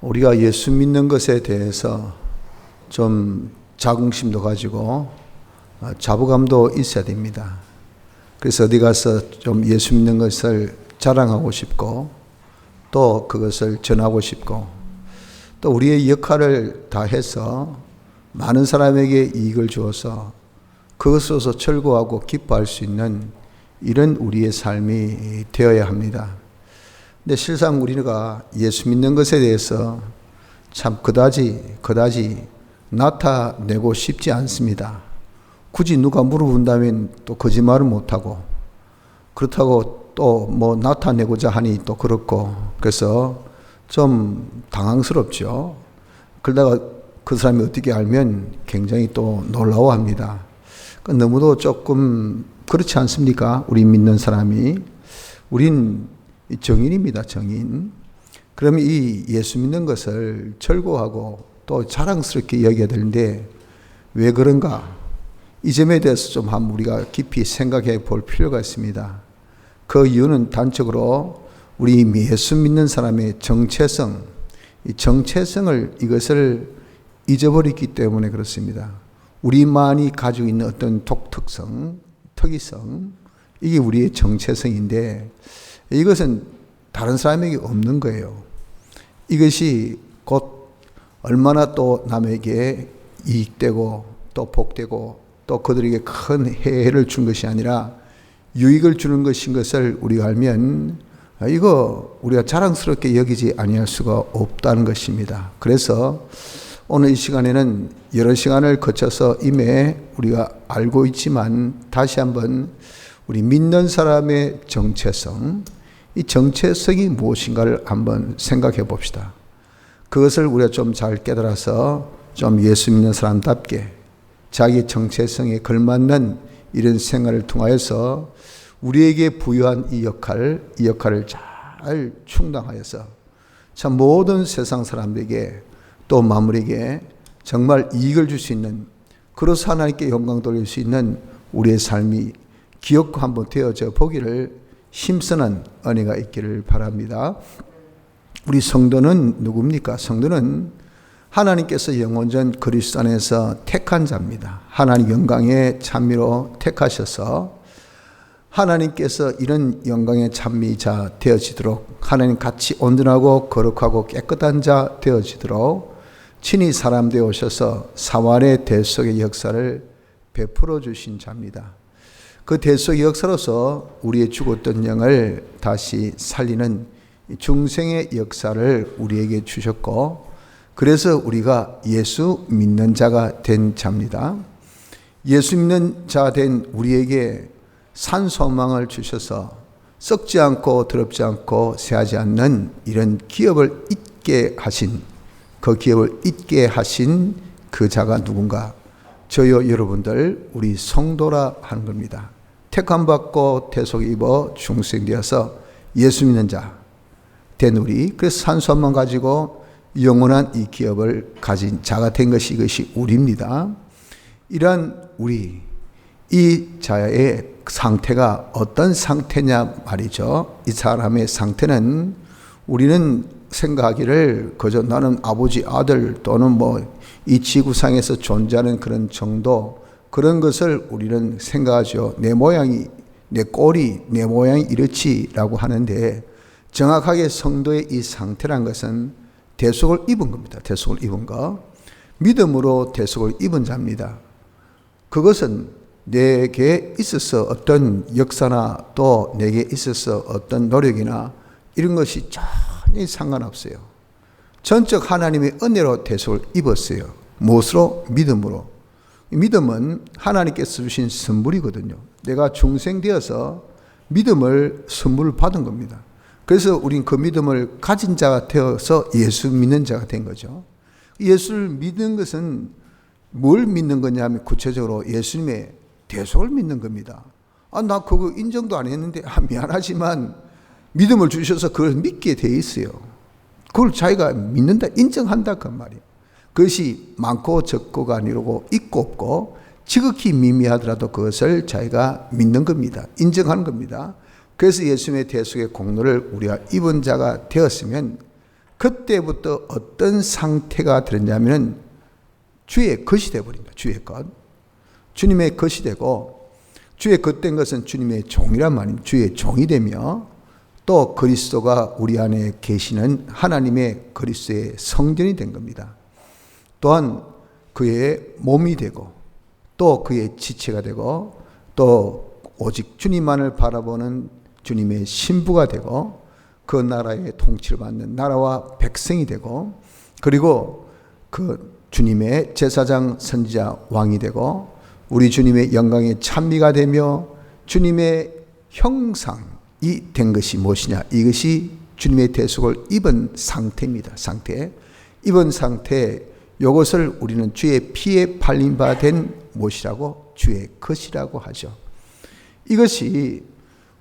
우리가 예수 믿는 것에 대해서 좀 자긍심도 가지고 자부감도 있어야 됩니다. 그래서 어디 가서 좀 예수 믿는 것을 자랑하고 싶고 또 그것을 전하고 싶고 또 우리의 역할을 다해서 많은 사람에게 이익을 주어서 그것으로서 철거하고 기뻐할 수 있는 이런 우리의 삶이 되어야 합니다. 근데 실상 우리가 예수 믿는 것에 대해서 참 그다지 나타내고 싶지 않습니다. 굳이 누가 물어본다면 또 거짓말을 못하고 그렇다고 또 뭐 나타내고자 하니 또 그렇고 그래서 좀 당황스럽죠. 그러다가 그 사람이 어떻게 알면 굉장히 또 놀라워합니다. 너무도 조금 그렇지 않습니까? 우리 믿는 사람이. 우린 정인입니다. 정인. 그러면 이 예수 믿는 것을 철거하고 또 자랑스럽게 여겨야 되는데 왜 그런가? 이 점에 대해서 좀 한번 우리가 깊이 생각해 볼 필요가 있습니다. 그 이유는 단적으로 우리 예수 믿는 사람의 정체성, 이 정체성을 이것을 잊어버렸기 때문에 그렇습니다. 우리만이 가지고 있는 어떤 독특성, 특이성, 이게 우리의 정체성인데 이것은 다른 사람에게 없는 거예요. 이것이 곧 얼마나 또 남에게 이익되고 또 복되고 또 그들에게 큰 해를 준 것이 아니라 유익을 주는 것인 것을 우리가 알면 이거 우리가 자랑스럽게 여기지 아니할 수가 없다는 것입니다. 그래서 오늘 이 시간에는 여러 시간을 거쳐서 이미 우리가 알고 있지만 다시 한번 우리 믿는 사람의 정체성, 이 정체성이 무엇인가를 한번 생각해 봅시다. 그것을 우리가 좀 잘 깨달아서 좀 예수 믿는 사람답게 자기 정체성에 걸맞는 이런 생활을 통하여서 우리에게 부여한 이 역할을 잘 충당하여서 참 모든 세상 사람들에게 또 만물에게 정말 이익을 줄 수 있는, 그로서 하나님께 영광 돌릴 수 있는 우리의 삶이 기억고 한번 되어져 보기를 힘쓰는 은혜가 있기를 바랍니다. 우리 성도는 누굽니까? 성도는 하나님께서 영원전 그리스도 안에서 택한 자입니다. 하나님 영광의 찬미로 택하셔서 하나님께서 이런 영광의 찬미자 되어지도록 하나님 같이 온전하고 거룩하고 깨끗한 자 되어지도록 친히 사람 되어 오셔서 사활의 대속의 역사를 베풀어 주신 자입니다. 그 대속의 역사로서 우리의 죽었던 영을 다시 살리는 중생의 역사를 우리에게 주셨고 그래서 우리가 예수 믿는 자가 된 자입니다. 예수 믿는 자가 된 우리에게 산 소망을 주셔서 썩지 않고 더럽지 않고 쇠하지 않는 이런 기업을 잊게 하신 그 기업을 잊게 하신 그 자가 누군가? 저요 여러분들 우리 성도라 하는 겁니다. 택함 받고 대속 입어 중생되어서 예수 믿는 자 된 우리, 그래서 산 소망 가지고 영원한 이 기업을 가진 자가 된 것이 이것이 우리입니다. 이러한 우리 이 자의 상태가 어떤 상태냐 말이죠. 이 사람의 상태는 우리는 생각하기를 그저 나는 아버지 아들 또는 뭐 이 지구상에서 존재하는 그런 정도, 그런 것을 우리는 생각하죠. 내 모양이, 내 꼴이, 내 모양이 이렇지라고 하는데 정확하게 성도의 이 상태란 것은 대속을 입은 겁니다. 대속을 입은 거. 믿음으로 대속을 입은 자입니다. 그것은 내게 있어서 어떤 역사나 또 내게 있어서 어떤 노력이나 이런 것이 전혀 상관없어요. 전적 하나님의 은혜로 대속을 입었어요. 무엇으로? 믿음으로. 믿음은 하나님께서 주신 선물이거든요. 내가 중생되어서 믿음을 선물을 받은 겁니다. 그래서 우린 그 믿음을 가진 자가 되어서 예수 믿는 자가 된 거죠. 예수를 믿는 것은 뭘 믿는 거냐면 구체적으로 예수님의 대속을 믿는 겁니다. 나 그거 인정도 안 했는데 미안하지만 믿음을 주셔서 그걸 믿게 돼 있어요. 그걸 자기가 믿는다, 인정한다 그 말이에요. 그것이 많고 적고가 아니고 있고 없고 지극히 미미하더라도 그것을 자기가 믿는 겁니다. 인정하는 겁니다. 그래서 예수님의 대속의 공로를 우리가 입은 자가 되었으면 그때부터 어떤 상태가 되느냐면 주의 것이 되어버립니다. 주의 것. 주님의 것이 되고, 주의 것된 것은 주님의 종이란 말입니다. 주의 종이 되며, 또 그리스도가 우리 안에 계시는 하나님의 그리스도의 성전이 된 겁니다. 또한 그의 몸이 되고, 또 그의 지체가 되고, 또 오직 주님만을 바라보는 주님의 신부가 되고, 그 나라의 통치를 받는 나라와 백성이 되고, 그리고 그 주님의 제사장, 선지자, 왕이 되고, 우리 주님의 영광의 찬미가 되며 주님의 형상이 된 것이 무엇이냐? 이것이 주님의 대속을 입은 상태입니다. 상태. 입은 상태, 이것을 우리는 주의 피에 팔린 바 된 무엇이라고? 주의 것이라고 하죠. 이것이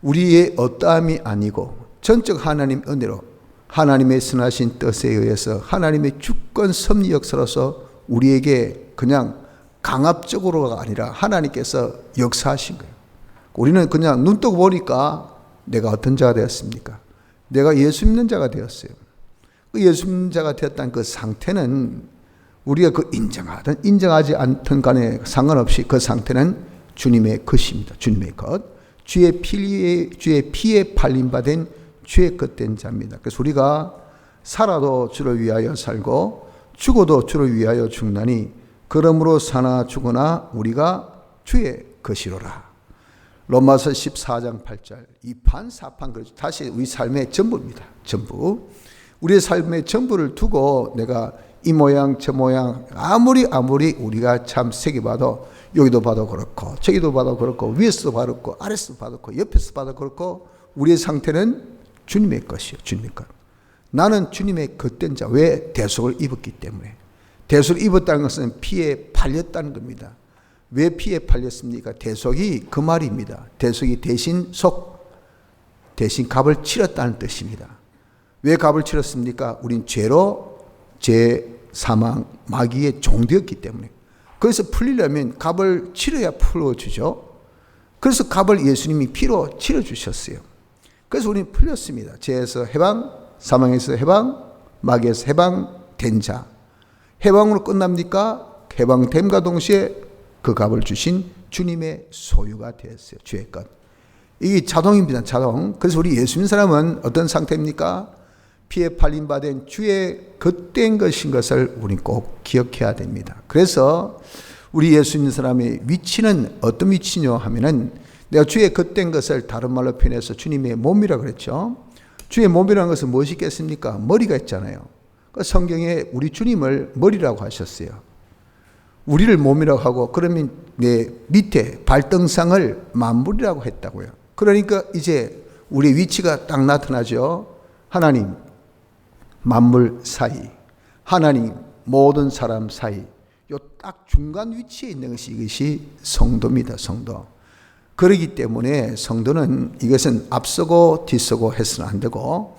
우리의 어떠함이 아니고 전적 하나님 은혜로 하나님의 선하신 뜻에 의해서 하나님의 주권 섭리 역사로서 우리에게 그냥 강압적으로가 아니라 하나님께서 역사하신 거예요. 우리는 그냥 눈 뜨고 보니까 내가 어떤 자가 되었습니까? 내가 예수 믿는 자가 되었어요. 그 예수 믿는 자가 되었다는 그 상태는 우리가 그 인정하든 인정하지 않든 간에 상관없이 그 상태는 주님의 것입니다. 주님의 것. 주의 피에 팔림받은 주의 것된 자입니다. 그래서 우리가 살아도 주를 위하여 살고 죽어도 주를 위하여 죽나니 그러므로 사나 죽으나 우리가 주의 것이로라. 로마서 14장 8절. 이 판사판 그렇죠. 다시 우리 삶의 전부입니다. 전부. 우리의 삶의 전부를 두고 내가 이 모양 저 모양 아무리 우리가 참 세게 봐도 여기도 봐도 그렇고 저기도 봐도 그렇고 위에서도 봐도 그렇고 아래서도 봐도 그렇고 옆에서 봐도 그렇고 우리의 상태는 주님의 것이요. 주님의 것. 나는 주님의 것된 자. 왜? 대속을 입었기 때문에. 대속을 입었다는 것은 피에 팔렸다는 겁니다. 왜 피에 팔렸습니까? 대속이 그 말입니다. 대속이 대신 값을 치렀다는 뜻입니다. 왜 값을 치렀습니까? 우린 죄로 죄, 사망, 마귀의 종되었기 때문에. 그래서 풀리려면 값을 치러야 풀어주죠. 그래서 값을 예수님이 피로 치러주셨어요. 그래서 우리는 풀렸습니다. 죄에서 해방, 사망에서 해방, 마귀에서 해방된 자. 해방으로 끝납니까? 해방됨과 동시에 그 값을 주신 주님의 소유가 되었어요. 주의 것. 이게 자동입니다. 자동. 그래서 우리 예수 믿는 사람은 어떤 상태입니까? 피에 팔린 바 된 주의 것된 것인 것을 우리는 꼭 기억해야 됩니다. 그래서 우리 예수 믿는 사람의 위치는 어떤 위치냐 하면은 내가 주의 것된 것을 다른 말로 표현해서 주님의 몸이라고 그랬죠. 주의 몸이라는 것은 무엇이겠습니까? 머리가 있잖아요. 성경에 우리 주님을 머리라고 하셨어요. 우리를 몸이라고 하고 그러면 내 밑에 발등상을 만물이라고 했다고요. 그러니까 이제 우리의 위치가 딱 나타나죠. 하나님, 만물 사이, 하나님, 모든 사람 사이, 요 딱 중간 위치에 있는 것이 이것이 성도입니다. 성도. 그렇기 때문에 성도는 이것은 앞서고 뒤서고 해서는 안 되고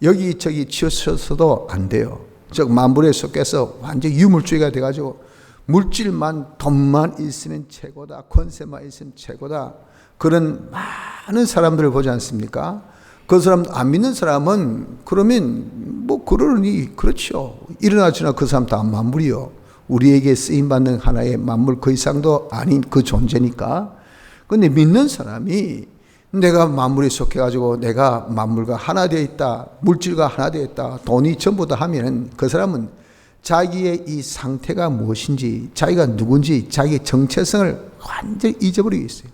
여기저기 치우쳐서도 안 돼요. 즉 만물에 속해서 완전히 유물주의가 돼가지고 물질만 돈만 있으면 최고다. 권세만 있으면 최고다. 그런 많은 사람들을 보지 않습니까? 그 사람 안 믿는 사람은 그러면 뭐 그러니 그렇죠. 일어나지나 그 사람 다 만물이요. 우리에게 쓰임받는 하나의 만물 그 이상도 아닌 그 존재니까. 그런데 믿는 사람이 내가 만물에 속해가지고 내가 만물과 하나 되어 있다. 물질과 하나 되어 있다. 돈이 전부 다 하면 그 사람은 자기의 이 상태가 무엇인지 자기가 누군지 자기의 정체성을 완전히 잊어버리고 있어요.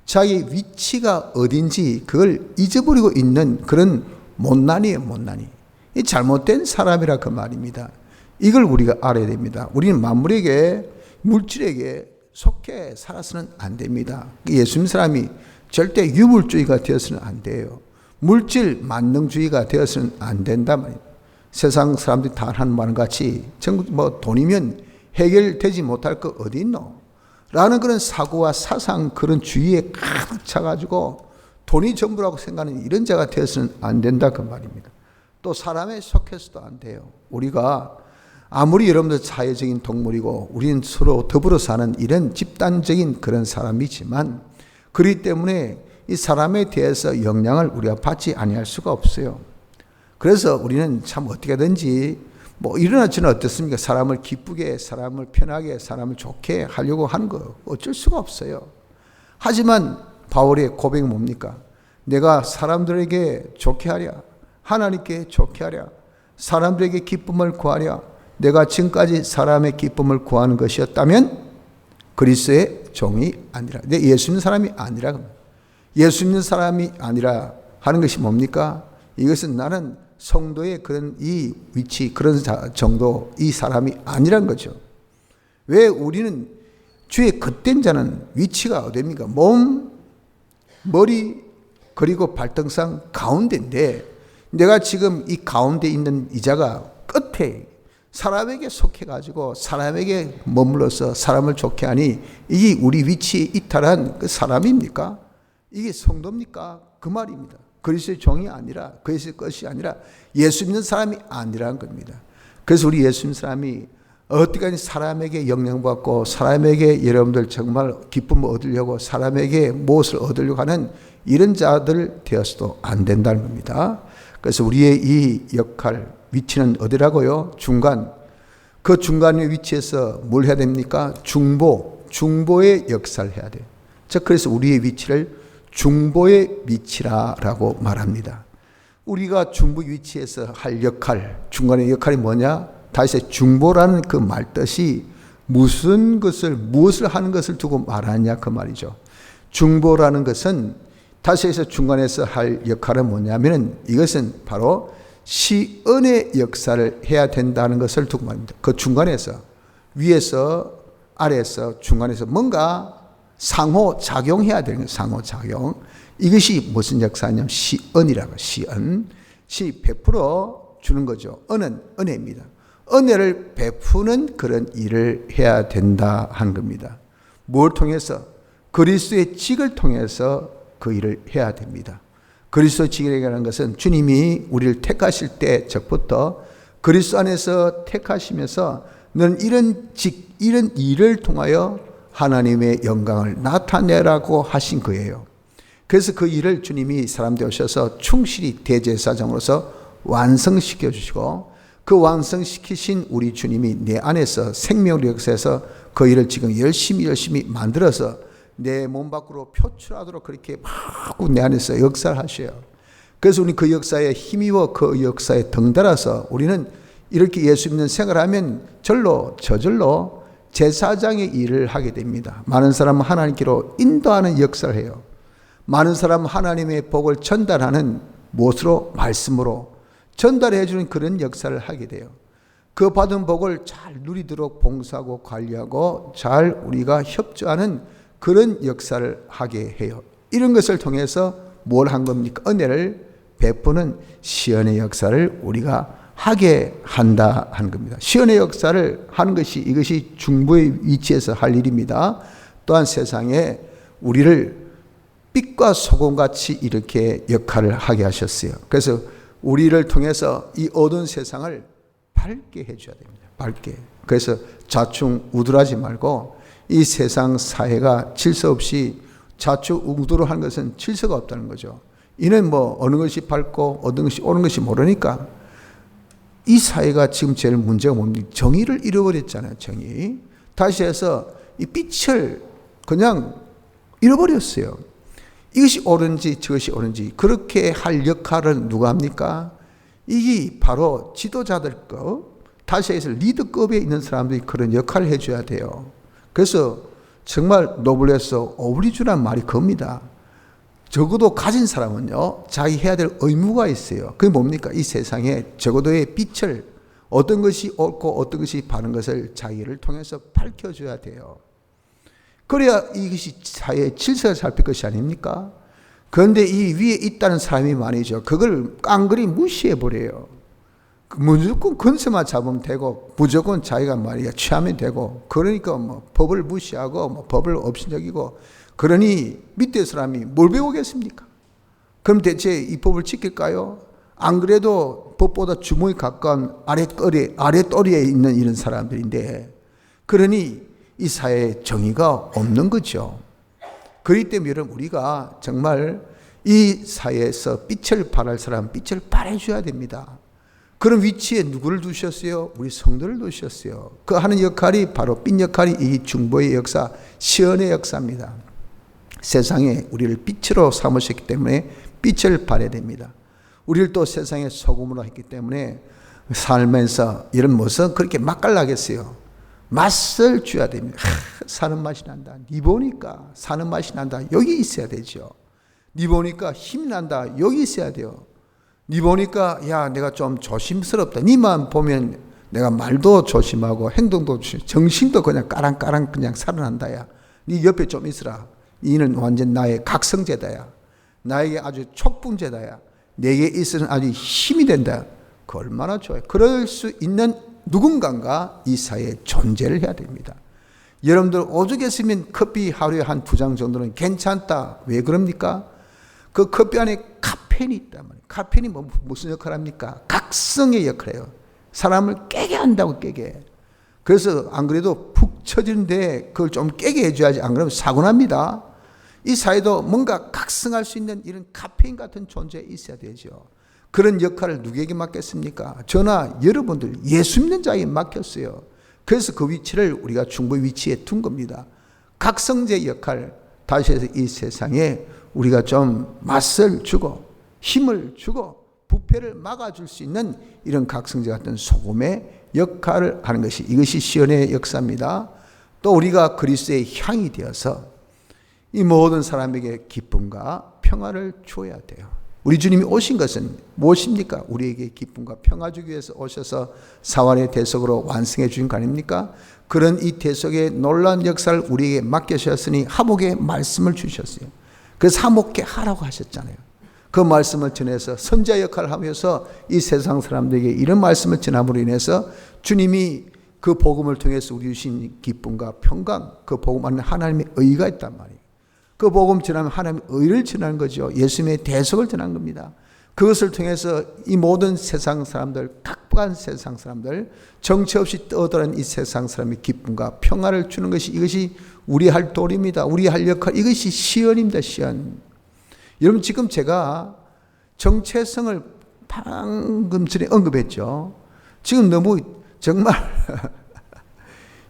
자기의 위치가 어딘지 그걸 잊어버리고 있는 그런 못난이에요. 못난이. 이 잘못된 사람이라 그 말입니다. 이걸 우리가 알아야 됩니다. 우리는 만물에게 물질에게 속해 살아서는 안 됩니다. 예수 믿는 사람이 절대 유물주의가 되어서는 안 돼요. 물질 만능주의가 되어서는 안 된다 말입니다. 세상 사람들이 다 하는 말 같이 뭐 돈이면 해결되지 못할 거 어디 있노? 라는 그런 사고와 사상 그런 주의에 가득 차가지고 돈이 전부라고 생각하는 이런 자가 되어서는 안 된다 그 말입니다. 또 사람에 속해서도 안 돼요. 우리가 아무리 여러분들 사회적인 동물이고 우리는 서로 더불어 사는 이런 집단적인 그런 사람이지만 그렇기 때문에 이 사람에 대해서 영향을 우리가 받지 아니할 수가 없어요. 그래서 우리는 참 어떻게든지 뭐 이러나 저러나 어떻습니까? 사람을 기쁘게, 사람을 편하게, 사람을 좋게 하려고 하는 거 어쩔 수가 없어요. 하지만 바울의 고백이 뭡니까? 내가 사람들에게 좋게 하랴, 하나님께 좋게 하랴, 사람들에게 기쁨을 구하랴. 내가 지금까지 사람의 기쁨을 구하는 것이었다면 그리스도의 종이 아니라, 내 예수 믿는 사람이 아니라, 예수 믿는 사람이 아니라 하는 것이 뭡니까? 이것은 나는 성도의 그런 이 위치, 그런 정도, 이 사람이 아니란 거죠. 왜 우리는 주의 겉된 자는 위치가 어디입니까? 몸, 머리, 그리고 발등상 가운데인데, 내가 지금 이 가운데 있는 이 자가 끝에 사람에게 속해가지고 사람에게 머물러서 사람을 좋게 하니 이게 우리 위치에 이탈한 그 사람입니까? 이게 성도입니까? 그 말입니다. 그리스도의 종이 아니라, 그리스도의 것이 아니라 예수 믿는 사람이 아니라는 겁니다. 그래서 우리 예수 믿는 사람이 어떻게든 사람에게 영향받고 사람에게 여러분들 정말 기쁨을 얻으려고 사람에게 무엇을 얻으려고 하는 이런 자들 되어서도 안 된다는 겁니다. 그래서 우리의 이 역할, 위치는 어디라고요? 중간. 그 중간의 위치에서 뭘 해야 됩니까? 중보의 역사를 해야 돼요. 즉, 그래서 우리의 위치를 중보의 위치라고 말합니다. 우리가 중보 위치에서 할 역할, 중간의 역할이 뭐냐? 다시 중보라는 그 말뜻이 무엇을 하는 것을 두고 말하냐 그 말이죠. 중보라는 것은 다시 해서 중간에서 할 역할은 뭐냐면은 이것은 바로 시은의 역사를 해야 된다는 것을 두고 말합니다. 그 중간에서, 위에서, 아래에서, 중간에서 뭔가 상호작용해야 되는 거예요. 상호작용. 이것이 무슨 역사냐면 시은이라고. 시은. 베풀어 주는 거죠. 은은 은혜입니다. 은혜를 베푸는 그런 일을 해야 된다 하는 겁니다. 뭘 통해서? 그리스도의 직을 통해서 그 일을 해야 됩니다. 그리스도의 직이라는 것은 주님이 우리를 택하실 때 적부터 그리스도 안에서 택하시면서 너는 이런 직, 이런 일을 통하여 하나님의 영광을 나타내라고 하신 거예요. 그래서 그 일을 주님이 사람 되셔서 충실히 대제사장으로서 완성시켜 주시고, 그 완성시키신 우리 주님이 내 안에서 생명을 역사해서 그 일을 지금 열심히 만들어서 내 몸 밖으로 표출하도록 그렇게 막 내 안에서 역사를 하셔요. 그래서 우리 그 역사에 힘입어 그 역사에 덩달아서 우리는 이렇게 예수 믿는 생활하면 저절로 제사장의 일을 하게 됩니다. 많은 사람은 하나님께로 인도하는 역사를 해요. 많은 사람은 하나님의 복을 전달하는 무엇으로? 말씀으로 전달해 주는 그런 역사를 하게 돼요. 그 받은 복을 잘 누리도록 봉사하고 관리하고 잘 우리가 협조하는 그런 역사를 하게 해요. 이런 것을 통해서 뭘 한 겁니까? 은혜를 베푸는 시연의 역사를 우리가 하게 한다 하는 겁니다. 시연의 역사를 하는 것이, 이것이 중보의 위치에서 할 일입니다. 또한 세상에 우리를 빛과 소금같이 이렇게 역할을 하게 하셨어요. 그래서 우리를 통해서 이 어두운 세상을 밝게 해줘야 됩니다. 밝게. 그래서 좌충우돌하지 말고 이 세상 사회가 질서 없이 좌충우돌하는 것은 질서가 없다는 거죠. 이는 뭐 어느 것이 밝고 어느 것이 옳은 것이 모르니까 이 사회가 지금 제일 문제가 뭡니까? 정의를 잃어버렸잖아요. 정의. 다시 해서 이 빛을 그냥 잃어버렸어요. 이것이 옳은지 저것이 옳은지 그렇게 할 역할을 누가 합니까? 이게 바로 지도자들급, 다시 해서 리더급에 있는 사람들이 그런 역할을 해줘야 돼요. 그래서 정말 노블레스 오브리주란 말이 겁니다. 적어도 가진 사람은요, 자기 해야 될 의무가 있어요. 그게 뭡니까? 이 세상에 적어도의 빛을, 어떤 것이 옳고 어떤 것이 바른 것을 자기를 통해서 밝혀줘야 돼요. 그래야 이것이 사회의 질서를 살필 것이 아닙니까? 그런데 이 위에 있다는 사람이 말이죠. 그걸 깡그리 무시해버려요. 무조건 건세만 잡으면 되고, 무조건 자기가 말이야 취하면 되고, 그러니까 뭐 법을 무시하고, 뭐 법을 업신여기고, 그러니 밑에 사람이 뭘 배우겠습니까? 그럼 대체 이 법을 지킬까요? 안 그래도 법보다 주먹이 가까운 아랫도리에 있는 이런 사람들인데, 그러니 이 사회에 정의가 없는 거죠. 그렇기 때문에 여러분, 우리가 정말 이 사회에서 빛을 발할 사람 빛을 발해줘야 됩니다. 그런 위치에 누구를 두셨어요? 우리 성도를 두셨어요. 그 하는 역할이 바로 빛 역할이 이 중보의 역사, 시언의 역사입니다. 세상에 우리를 빛으로 삼으셨기 때문에 빛을 발해야 됩니다. 우리를 또 세상의 소금으로 했기 때문에 살면서 이런 모습 그렇게 맛깔나겠어요. 맛을 줘야 됩니다. 사는 맛이 난다. 니 보니까 사는 맛이 난다. 여기 있어야 되죠. 니 보니까 힘이 난다. 여기 있어야 돼요. 니 보니까 야 내가 좀 조심스럽다. 니만 보면 내가 말도 조심하고 행동도 정신도 그냥 까랑까랑 그냥 살아난다야. 니 옆에 좀 있으라. 이는 완전 나의 각성제다야. 나에게 아주 촉분제다야. 내게 있으면 아주 힘이 된다. 그 얼마나 좋아요. 그럴 수 있는 누군가가 이 사회에 존재를 해야 됩니다. 여러분들 오죽했으면 커피 하루에 한 2잔 정도는 괜찮다. 왜 그럽니까? 그 커피 안에 카페인이 있단 말이에요. 카페인이 무슨 역할을 합니까? 각성의 역할을 해요. 사람을 깨게 한다고 깨게. 그래서 안 그래도 푹 처지는데 그걸 좀 깨게 해줘야지. 안 그러면 사고 납니다. 이 사회도 뭔가 각성할 수 있는 이런 카페인 같은 존재 있어야 되죠. 그런 역할을 누구에게 맡겼습니까? 저나 여러분들 예수 믿는 자에게 맡겼어요. 그래서 그 위치를 우리가 중보 위치에 둔 겁니다. 각성제 역할, 다시 해서 이 세상에 우리가 좀 맛을 주고 힘을 주고 부패를 막아줄 수 있는 이런 각성제 같은 소금의 역할을 하는 것이 이것이 시온의 역사입니다. 또 우리가 그리스도의 향이 되어서 이 모든 사람에게 기쁨과 평화를 주어야 돼요. 우리 주님이 오신 것은 무엇입니까? 우리에게 기쁨과 평화 주기 위해서 오셔서 사활의 대속으로 완성해 주신 거 아닙니까? 그런 이 대속의 놀라운 역사를 우리에게 맡겨주셨으니 하복의 말씀을 주셨어요. 그래서 하복게 하라고 하셨잖아요. 그 말씀을 전해서 선지자 역할을 하면서 이 세상 사람들에게 이런 말씀을 전함으로 인해서 주님이 그 복음을 통해서 우리 주신 기쁨과 평강, 그 복음 안에 하나님의 의가 있단 말이에요. 그 복음 전하면 하나님의 의를 전하는 거죠. 예수님의 대속을 전하는 겁니다. 그것을 통해서 이 모든 세상 사람들, 각박한 세상 사람들, 정처 없이 떠드는 이 세상 사람의 기쁨과 평화를 주는 것이 이것이 우리 할 도리입니다. 우리 할 역할, 이것이 시언입니다. 시언. 여러분 지금 제가 정체성을 방금 전에 언급했죠. 지금 너무 정말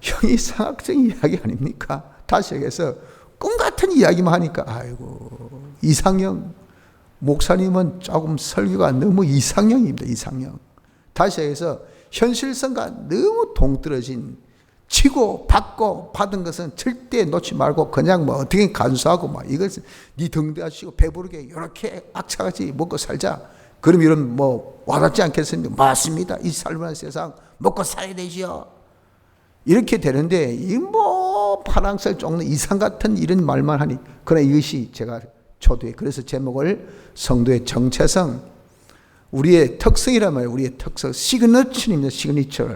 형이상학적인 이야기 아닙니까? 다시 얘기해서 꿈 같은 이야기만 하니까 아이고 이상형 목사님은 조금 설교가 너무 이상형입니다. 이상형. 다시 얘기해서 현실성과 너무 동떨어진 치고 받고 받은 것은 절대 놓지 말고 그냥 뭐 어떻게 간수하고 막 이것을 네 등대하시고 배부르게 이렇게 악착같이 먹고 살자. 그럼 이런 뭐 와닿지 않겠습니까? 맞습니다. 이 살만한 세상 먹고 살아야 되지요. 이렇게 되는데 이 뭐 파랑살 쫓는 이상 같은 이런 말만 하니 그러나 이것이 제가 초대에 그래서 제목을 성도의 정체성 우리의 특성이란 말이에요. 우리의 특성 시그니처입니다. 시그니처.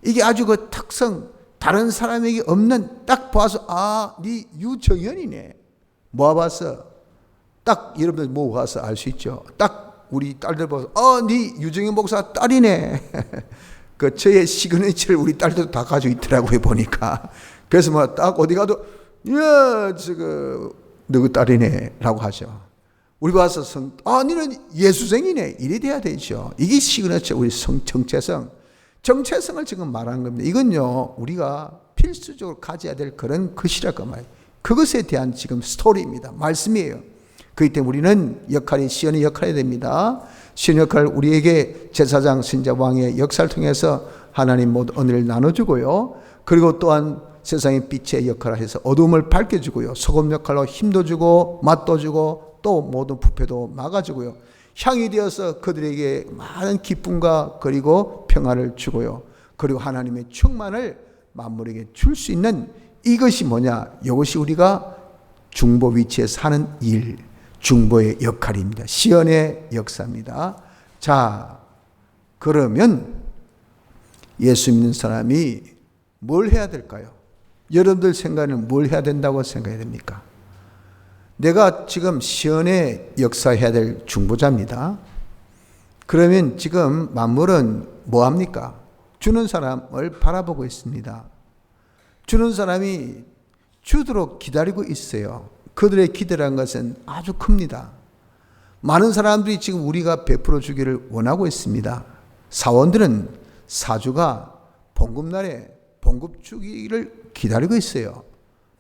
이게 아주 그 특성 다른 사람에게 없는 딱 봐서 아, 네 유정현이네. 모아봐서 딱 여러분들 모아서 알 수 있죠. 딱 우리 딸들 봐서 네 유정현 목사 딸이네. 그 저의 시그니처를 우리 딸들도 다 가지고 있더라고요 보니까. 그래서 뭐 딱 어디 가도 야 저거 너그 딸이네라고 하죠. 우리 봐서 너는 예수생이네 이래 돼야 되죠. 이게 시그니처 우리 정체성. 정체성을 지금 말하는 겁니다. 이건요 우리가 필수적으로 가져야 될 그런 것이라고 말이에요. 그것에 대한 지금 스토리입니다. 말씀이에요. 그렇기 때문에 우리는 역할이 시온의 역할이 됩니다. 시온 역할 우리에게 제사장 선지자 왕의 역사를 통해서 하나님 모든 은혜를 나눠주고요. 그리고 또한 세상의 빛의 역할을 해서 어둠을 밝혀주고요. 소금 역할로 힘도 주고 맛도 주고 또 모든 부패도 막아주고요. 향이 되어서 그들에게 많은 기쁨과 그리고 평화를 주고요. 그리고 하나님의 충만을 만물에게 줄 수 있는 이것이 뭐냐? 이것이 우리가 중보 위치에서 하는 일, 중보의 역할입니다. 시언의 역사입니다. 자, 그러면 예수 믿는 사람이 뭘 해야 될까요? 여러분들 생각에는 뭘 해야 된다고 생각해야 됩니까? 내가 지금 시언의 역사해야 될 중보자입니다. 그러면 지금 만물은 뭐합니까? 주는 사람을 바라보고 있습니다. 주는 사람이 주도록 기다리고 있어요. 그들의 기대라는 것은 아주 큽니다. 많은 사람들이 지금 우리가 베풀어 주기를 원하고 있습니다. 사원들은 사주가 봉급날에 봉급 주기를 기다리고 있어요.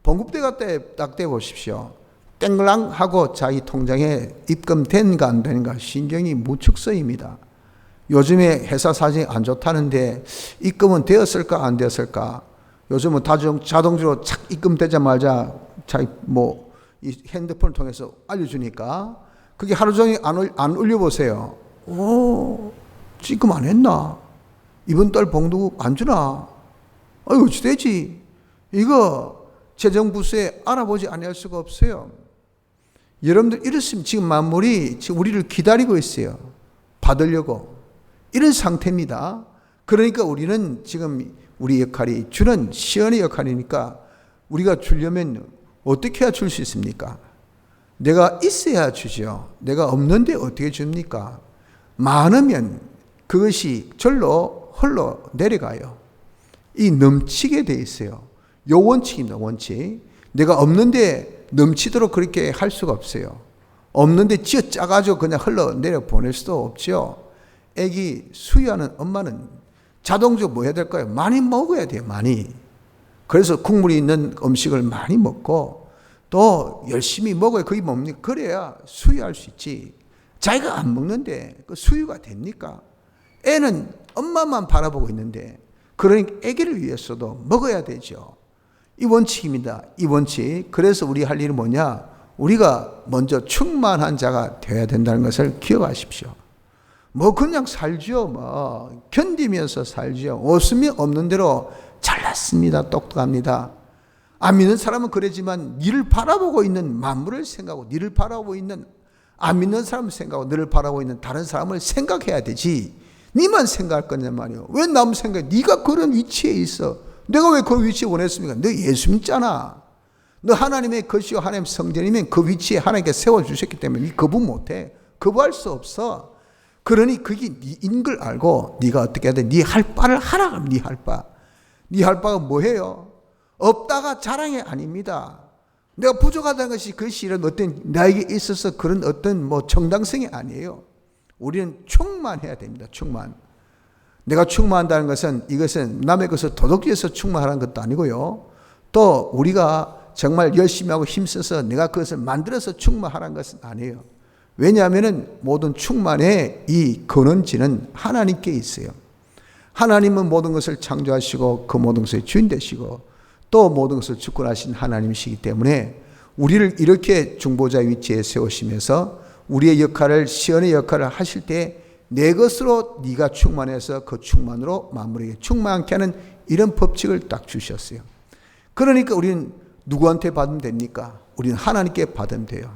봉급대가 딱 돼 보십시오. 땡랑 하고 자기 통장에 입금된가 안 되는가 신경이 무척 쓰입니다. 요즘에 회사 사정이 안 좋다는데 입금은 되었을까 안 되었을까? 요즘은 자동으로 착 입금되자마자 자기 이 핸드폰을 통해서 알려주니까 그게 하루 종일 안 올려보세요. 입금 안 했나? 이번 달 봉급 안 주나? 어찌 되지? 이거 재정부서에 알아보지 않을 수가 없어요. 여러분들 이렇습니다. 지금 만물이 지금 우리를 기다리고 있어요. 받으려고. 이런 상태입니다. 그러니까 우리는 지금 우리 역할이 주는 시언의 역할이니까 우리가 주려면 어떻게 해야 줄 수 있습니까? 내가 있어야 주죠. 내가 없는데 어떻게 줍니까? 많으면 그것이 절로 흘러 내려가요. 이 넘치게 돼 있어요. 요 원칙입니다. 원칙. 내가 없는데 넘치도록 그렇게 할 수가 없어요. 없는데 쥐어 짜가지고 그냥 흘러 내려 보낼 수도 없죠. 애기 수유하는 엄마는 자동적으로 뭐 해야 될까요? 많이 먹어야 돼요. 많이. 그래서 국물이 있는 음식을 많이 먹고 또 열심히 먹어야 그게 뭡니까? 그래야 수유할 수 있지. 자기가 안 먹는데 그 수유가 됩니까? 애는 엄마만 바라보고 있는데 그러니까 애기를 위해서도 먹어야 되죠. 이 원칙입니다. 이 원칙. 그래서 우리 할 일은 뭐냐? 우리가 먼저 충만한 자가 되어야 된다는 것을 기억하십시오. 그냥 살죠. 견디면서 살죠. 없으면 없는 대로 잘났습니다. 똑똑합니다. 안 믿는 사람은 그러지만 니를 바라보고 있는 만물을 생각하고 니를 바라보고 있는 안 믿는 사람을 생각하고 너를 바라보고 있는 다른 사람을 생각해야 되지. 니만 생각할 거냐 말이에요. 왜 남 생각해? 니가 그런 위치에 있어. 내가 왜 그 위치에 원했습니까? 너 예수 믿잖아. 너 하나님의 것이요 하나님 성전이면 그 위치에 하나님께 세워주셨기 때문에 니 거부 못해. 거부할 수 없어. 그러니 그게 니인 걸 알고 니가 어떻게 해야 돼? 니 할 바를 하라. 니 할 바. 니 할 바가 뭐예요? 없다가 자랑이 아닙니다. 내가 부족하다는 것이 그것이 이런 어떤 나에게 있어서 그런 어떤 정당성이 아니에요. 우리는 충만해야 됩니다. 충만. 내가 충만한다는 것은 이것은 남의 것을 도둑질해서 충만하는 것도 아니고요. 또 우리가 정말 열심히 하고 힘써서 내가 그것을 만들어서 충만하는 것은 아니에요. 왜냐하면 모든 충만의 이 근원지는 하나님께 있어요. 하나님은 모든 것을 창조하시고 그 모든 것의 주인 되시고 또 모든 것을 주권하신 하나님이시기 때문에 우리를 이렇게 중보자 위치에 세우시면서 우리의 역할을 시언의 역할을 하실 때 내 것으로 네가 충만해서 그 충만으로 만물에게 충만케 하는 이런 법칙을 딱 주셨어요. 그러니까 우리는 누구한테 받으면 됩니까? 우리는 하나님께 받으면 돼요.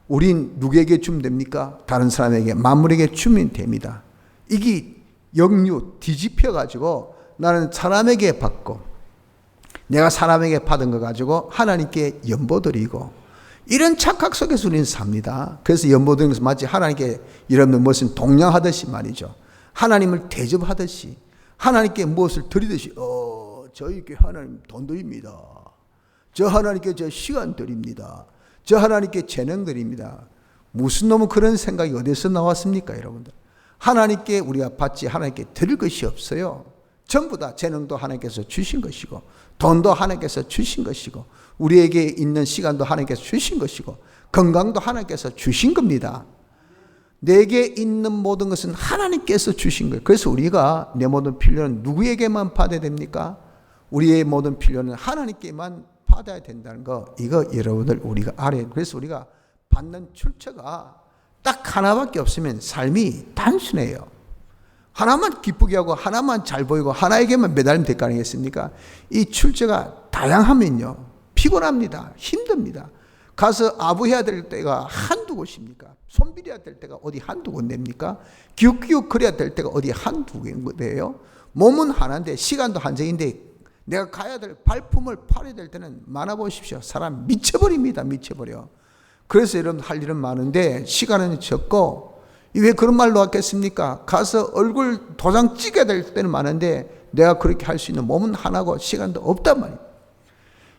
우린 누구에게 주면 됩니까? 다른 사람에게 만물에게 주면 됩니다. 이게 역류 뒤집혀 가지고 나는 사람에게 받고 내가 사람에게 받은 거 가지고 하나님께 연보드리고 이런 착각 속에서 우리는 삽니다. 그래서 연보드리는 것은 마치 하나님께 여러분 무슨 동냥하듯이 말이죠. 하나님을 대접하듯이 하나님께 무엇을 드리듯이 저에게 하나님 돈 드립니다. 저 하나님께 저 시간 드립니다. 저 하나님께 재능 드립니다. 무슨 놈은 그런 생각이 어디서 나왔습니까, 여러분들? 하나님께 우리가 받지 하나님께 드릴 것이 없어요. 전부 다 재능도 하나님께서 주신 것이고 돈도 하나님께서 주신 것이고 우리에게 있는 시간도 하나님께서 주신 것이고 건강도 하나님께서 주신 겁니다. 내게 있는 모든 것은 하나님께서 주신 거예요. 그래서 우리가 내 모든 필요는 누구에게만 받아야 됩니까? 우리의 모든 필요는 하나님께만 받아야 된다는 거 이거 여러분들 우리가 알아요. 그래서 우리가 받는 출처가 딱 하나밖에 없으면 삶이 단순해요. 하나만 기쁘게 하고 하나만 잘 보이고 하나에게만 매달리면 될 거 아니겠습니까? 이 출처가 다양하면요 피곤합니다. 힘듭니다. 가서 아부해야 될 때가 한두 곳입니까? 손빌해야 될 때가 어디 한두 군데입니까? 기웃기웃 거려야 될 때가 어디 한두 군데예요? 몸은 하나인데 시간도 한정인데 내가 가야 될 발품을 팔아야 될 때는 많아 보십시오. 사람 미쳐버립니다. 미쳐버려. 그래서 여러분 할 일은 많은데 시간은 적고 왜 그런 말로 왔겠습니까? 가서 얼굴 도장 찍어야 될 때는 많은데 내가 그렇게 할 수 있는 몸은 하나고 시간도 없단 말이에요.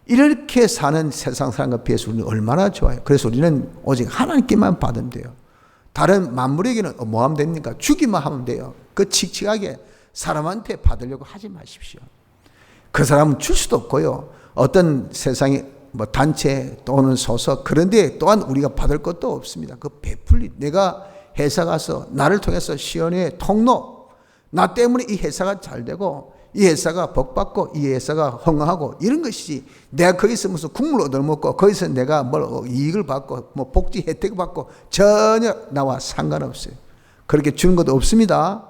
이렇게 사는 세상 사람과 비해서 우리는 얼마나 좋아요. 그래서 우리는 오직 하나님께만 받으면 돼요. 다른 만물에게는 뭐 하면 됩니까? 주기만 하면 돼요. 그 칙칙하게 사람한테 받으려고 하지 마십시오. 그 사람은 줄 수도 없고요. 어떤 세상에 뭐 단체 또는 소속 그런 데 또한 우리가 받을 것도 없습니다. 그 베풀리 내가 회사 가서 나를 통해서 시연의 통로, 나 때문에 이 회사가 잘 되고 이 회사가 복받고 이 회사가 흥하고 이런 것이지, 내가 거기서 무슨 국물 얻어먹고 거기서 내가 뭘 이익을 받고 뭐 복지 혜택을 받고 전혀 나와 상관없어요. 그렇게 주는 것도 없습니다.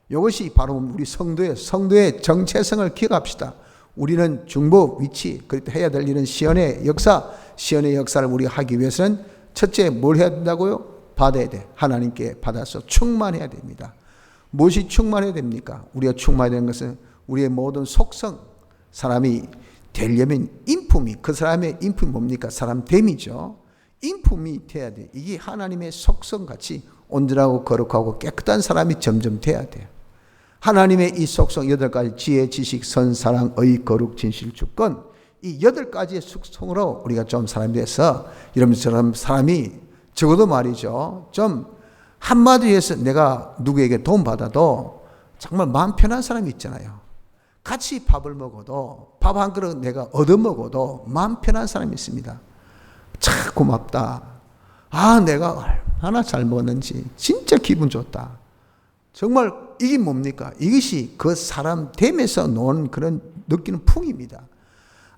이것이 바로 우리 성도의 정체성을 기억합시다. 우리는 중보 위치, 그렇게 해야 될 일은 시연의 역사를 우리가 하기 위해서는 첫째 뭘 해야 된다고요? 받아야 돼. 하나님께 받아서 충만해야 됩니다. 무엇이 충만해야 됩니까? 우리가 충만해야 되는 것은 우리의 모든 속성, 사람이 되려면 인품이, 그 사람의 인품이 뭡니까? 사람됨이죠. 인품이 돼야 돼. 이게 하나님의 속성같이 온전하고 거룩하고 깨끗한 사람이 점점 돼야 돼요. 하나님의 이 속성 8가지, 지혜, 지식, 선, 사랑, 의, 거룩, 진실, 주권, 이 8가지의 속성으로 우리가 좀 사람이 돼서 이러면처럼 사람이 적어도 말이죠, 좀 한마디로 해서 내가 누구에게 도움 받아도 정말 마음 편한 사람이 있잖아요. 같이 밥을 먹어도, 밥 한 그릇 내가 얻어먹어도 마음 편한 사람이 있습니다. 참 고맙다. 아, 내가 얼마나 잘 먹었는지 진짜 기분 좋다. 정말 이게 뭡니까? 이것이 그 사람 됨에서 놓은 그런 느끼는 풍입니다.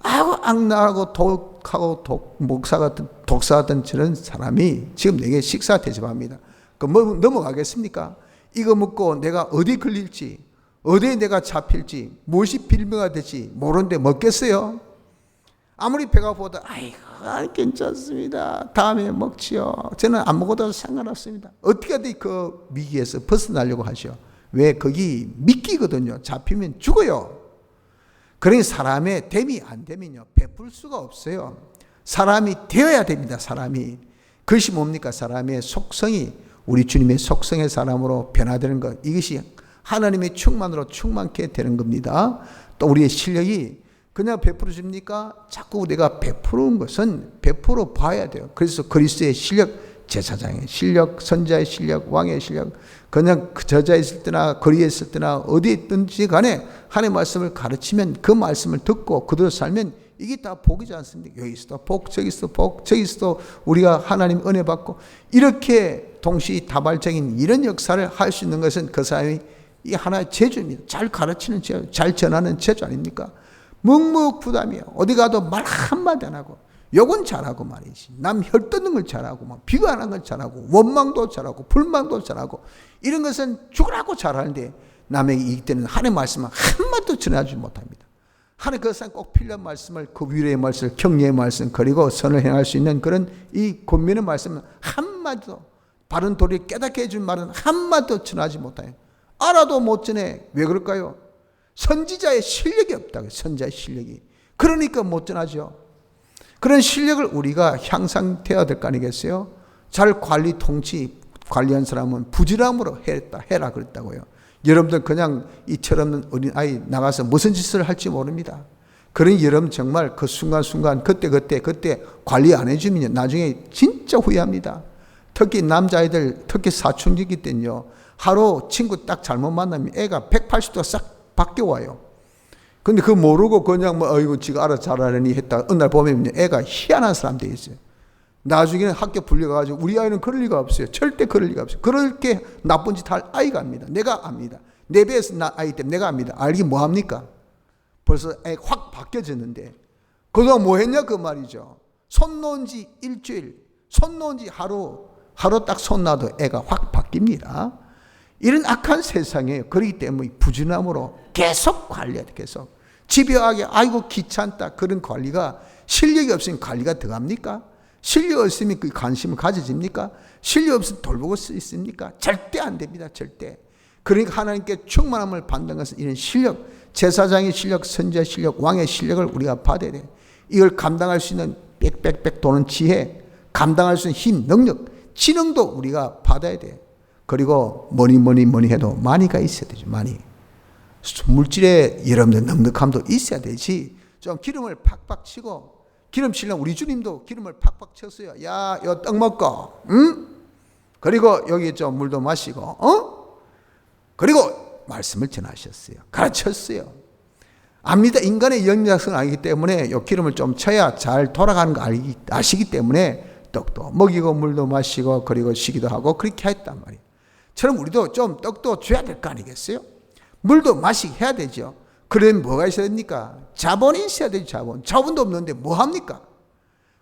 아고 악랄하고 독하고 목사 같은 독사 같은 저런 사람이 지금 내게 식사 대접합니다. 그 뭐 넘어가겠습니까? 이거 먹고 내가 어디 걸릴지, 어디에 내가 잡힐지, 무엇이 빌미가 될지 모르는데 먹겠어요? 아무리 배가 고파도 아이고 괜찮습니다. 다음에 먹지요. 저는 안 먹어도 상관없습니다. 어떻게든 그 위기에서 벗어나려고 하죠. 왜? 거기 미끼거든요. 잡히면 죽어요. 그러니 사람의 됨이 안 되면요, 베풀 수가 없어요. 사람이 되어야 됩니다. 사람이. 그것이 뭡니까? 사람의 속성이 우리 주님의 속성의 사람으로 변화되는 것. 이것이 하나님의 충만으로 충만케 되는 겁니다. 또 우리의 실력이 그냥 베풀어 줍니까? 자꾸 내가 베푸는 것은 베풀어 봐야 돼요. 그래서 그리스도의 실력, 제사장의 실력, 선자의 실력, 왕의 실력, 그냥 저자에 있을 때나 거리에 있을 때나 어디에 있든지 간에 하나님의 말씀을 가르치면 그 말씀을 듣고 그대로 살면 이게 다 복이지 않습니까? 여기서도 복, 저기서도 복, 저기서도 우리가 하나님 은혜 받고, 이렇게 동시다발적인 이런 역사를 할 수 있는 것은 그 사람이 이 하나의 재주입니다. 잘 가르치는 재주, 잘 전하는 재주 아닙니까? 묵묵부담이에요. 어디 가도 말 한마디 안 하고, 욕은 잘하고 말이지, 남 혈 뜯는 걸 잘하고, 막 비관하는 걸 잘하고, 원망도 잘하고, 불만도 잘하고, 이런 것은 죽으라고 잘하는데 남에게 이기 때는 하나님의 말씀은 한마디도 전하지 못합니다. 하나님 그 사람 꼭 필요한 말씀을, 그 위로의 말씀, 격려의 말씀, 그리고 선을 행할 수 있는 그런 이 권면의 말씀은 한마디도, 바른 도리를 깨닫게 해준 말은 한마디도 전하지 못해요. 알아도 못 전해. 왜 그럴까요? 선지자의 실력이 없다고요. 선지자의 실력이. 그러니까 못 전하죠. 그런 실력을 우리가 향상되어야 될 거 아니겠어요? 잘 관리한 사람은 부지런함으로 해라 그랬다고요. 여러분들 그냥 이 철없는 어린아이 나가서 무슨 짓을 할지 모릅니다. 그러니 여러분 정말 그 순간순간 그때 관리 안 해주면 나중에 진짜 후회합니다. 특히 남자아이들, 특히 사춘기기 때는요, 하루 친구 딱 잘못 만나면 애가 180도가 싹 바뀌어와요. 근데 그거 모르고 그냥 뭐 어이구 지가 알아서 잘하려니 했다 어느 날 보면 애가 희한한 사람 돼 있어요. 나중에는 학교 불려가지고 우리 아이는 그럴 리가 없어요. 절대 그럴 리가 없어요. 그렇게 나쁜 짓 할 아이가 압니다. 내가 압니다. 내 배에서 난 아이 때문에 내가 압니다. 알기 뭐합니까? 벌써 애가 확 바뀌어졌는데 그동안 뭐 했냐 그 말이죠. 손 놓은 지 일주일, 손 놓은 지 하루 딱 손 놔도 애가 확 바뀝니다. 이런 악한 세상에 그렇기 때문에 부지런함으로 계속 관리해야 돼. 계속 집요하게 아이고 귀찮다 그런 관리가, 실력이 없으면 관리가 들어갑니까? 실력 없으면 그 관심을 가져집니까? 실력 없으면 돌보고 수 있습니까? 절대 안 됩니다. 절대. 그러니까 하나님께 충만함을 받는 것은 이런 실력, 제사장의 실력, 선지자의 실력, 왕의 실력을 우리가 받아야 돼. 이걸 감당할 수 있는 빽빽빽 도는 지혜, 감당할 수 있는 힘, 능력, 지능도 우리가 받아야 돼. 그리고 뭐니 해도 많이가 있어야 되죠. 많이. 물질에 여러분들 넉넉함도 있어야 되지. 좀 기름을 팍팍 치고, 기름 치려면 우리 주님도 기름을 팍팍 쳤어요. 야, 요 떡 먹고, 응? 그리고 여기 좀 물도 마시고, 그리고 말씀을 전하셨어요. 가르쳤어요. 압니다. 인간의 영리성은 아니기 때문에 요 기름을 좀 쳐야 잘 돌아가는 거 아시기 때문에 떡도 먹이고 물도 마시고 그리고 쉬기도 하고 그렇게 했단 말이에요. 처럼 우리도 좀 떡도 줘야 될 거 아니겠어요? 물도 마시게 해야 되죠. 그러면 뭐가 있어야 됩니까? 자본이 있어야 되죠. 자본도 없는데 뭐 합니까?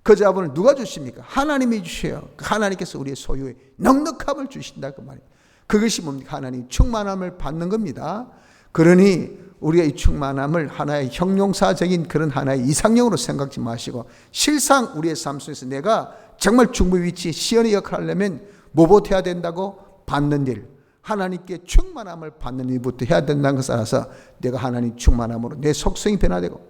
그 자본을 누가 주십니까? 하나님이 주셔요. 하나님께서 우리의 소유의 넉넉함을 주신다 그 말이에요. 그것이 뭡니까? 하나님 충만함을 받는 겁니다. 그러니 우리가 이 충만함을 하나의 형용사적인 그런 하나의 이상형으로 생각지 마시고, 실상 우리의 삶 속에서 내가 정말 중부 위치 시연의 역할을 하려면 뭐부터 해야 된다고? 받는 일, 하나님께 충만함을 받는 일부터 해야 된다는 것을 알아서 내가 하나님 충만함으로 내 속성이 변화되고,